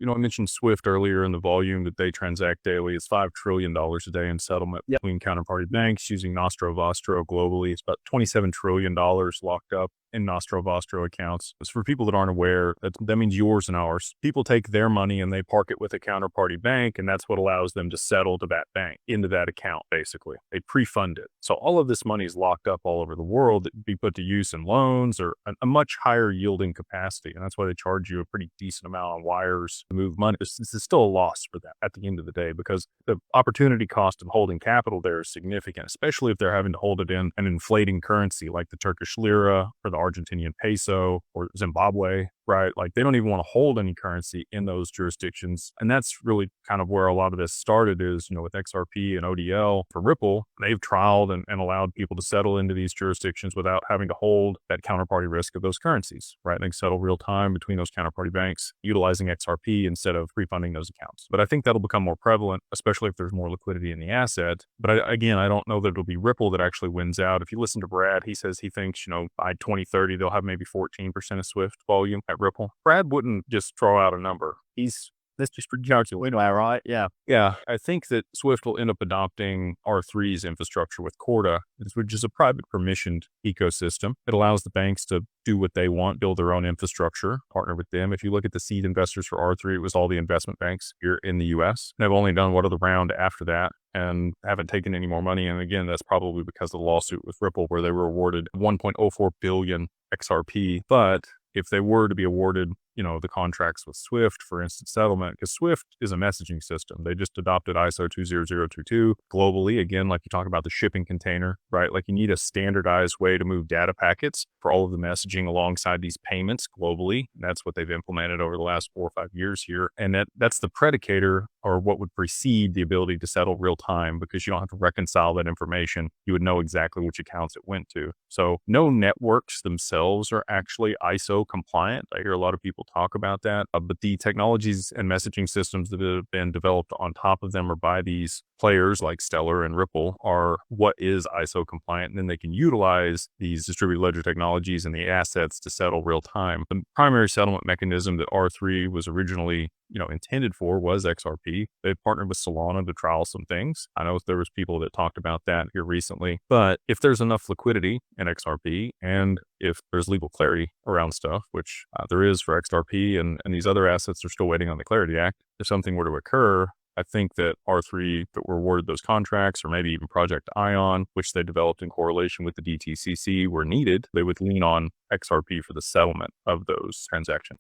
I mentioned Swift earlier, and the volume that they transact daily is $5 trillion a day in settlement Yep. between counterparty banks using Nostro Vostro globally. It's about $27 trillion locked up in Nostro Vostro accounts. It's for people that aren't aware, that means yours and ours. People take their money and they park it with a counterparty bank, and that's what allows them to settle to that bank into that account, basically. They pre-fund it. So all of this money is locked up all over the world that can be put to use in loans or a much higher yielding capacity. And that's why they charge you a pretty decent amount on wires to move money. This is still a loss for them at the end of the day, because the opportunity cost of holding capital there is significant, especially if they're having to hold it in an inflating currency like the Turkish lira or the Argentinian peso or Zimbabwe, right? Like, they don't even want to hold any currency in those jurisdictions. And that's really kind of where a lot of this started is, with XRP and ODL for Ripple, they've trialed and allowed people to settle into these jurisdictions without having to hold that counterparty risk of those currencies, right? They can settle real time between those counterparty banks utilizing XRP instead of refunding those accounts. But I think that'll become more prevalent, especially if there's more liquidity in the asset. But again, I don't know that it'll be Ripple that actually wins out. If you listen to Brad, he says he thinks, by 2030, they'll have maybe 14% of Swift volume at Ripple. Brad wouldn't just throw out a number. That's just projecting. We know, right? Yeah. Yeah, I think that Swift will end up adopting R3's infrastructure with Corda, which is a private permissioned ecosystem. It allows the banks to do what they want, build their own infrastructure, partner with them. If you look at the seed investors for R3, it was all the investment banks here in the US. They've only done one other round after that and haven't taken any more money. And again, that's probably because of the lawsuit with Ripple, where they were awarded 1.04 billion XRP. But if they were to be awarded, the contracts with Swift for instant settlement, because Swift is a messaging system. They just adopted ISO 20022 globally. Again, like you talk about the shipping container, right? Like, you need a standardized way to move data packets for all of the messaging alongside these payments globally. That's what they've implemented over the last 4 or 5 years here. And that's the predicator, or what would precede the ability to settle real time, because you don't have to reconcile that information. You would know exactly which accounts it went to. So no networks themselves are actually ISO compliant. I hear a lot of people talk about that, but the technologies and messaging systems that have been developed on top of them or by these players like Stellar and Ripple are what is ISO compliant. And then they can utilize these distributed ledger technologies and the assets to settle real time. The primary settlement mechanism that R3 was originally intended for was XRP. They partnered with Solana to trial some things. I know there was people that talked about that here recently, but if there's enough liquidity in XRP and if there's legal clarity around stuff, which there is for XRP and these other assets are still waiting on the Clarity Act, if something were to occur, I think that R3 that were awarded those contracts, or maybe even Project Ion, which they developed in correlation with the DTCC, were needed, they would lean on XRP for the settlement of those transactions.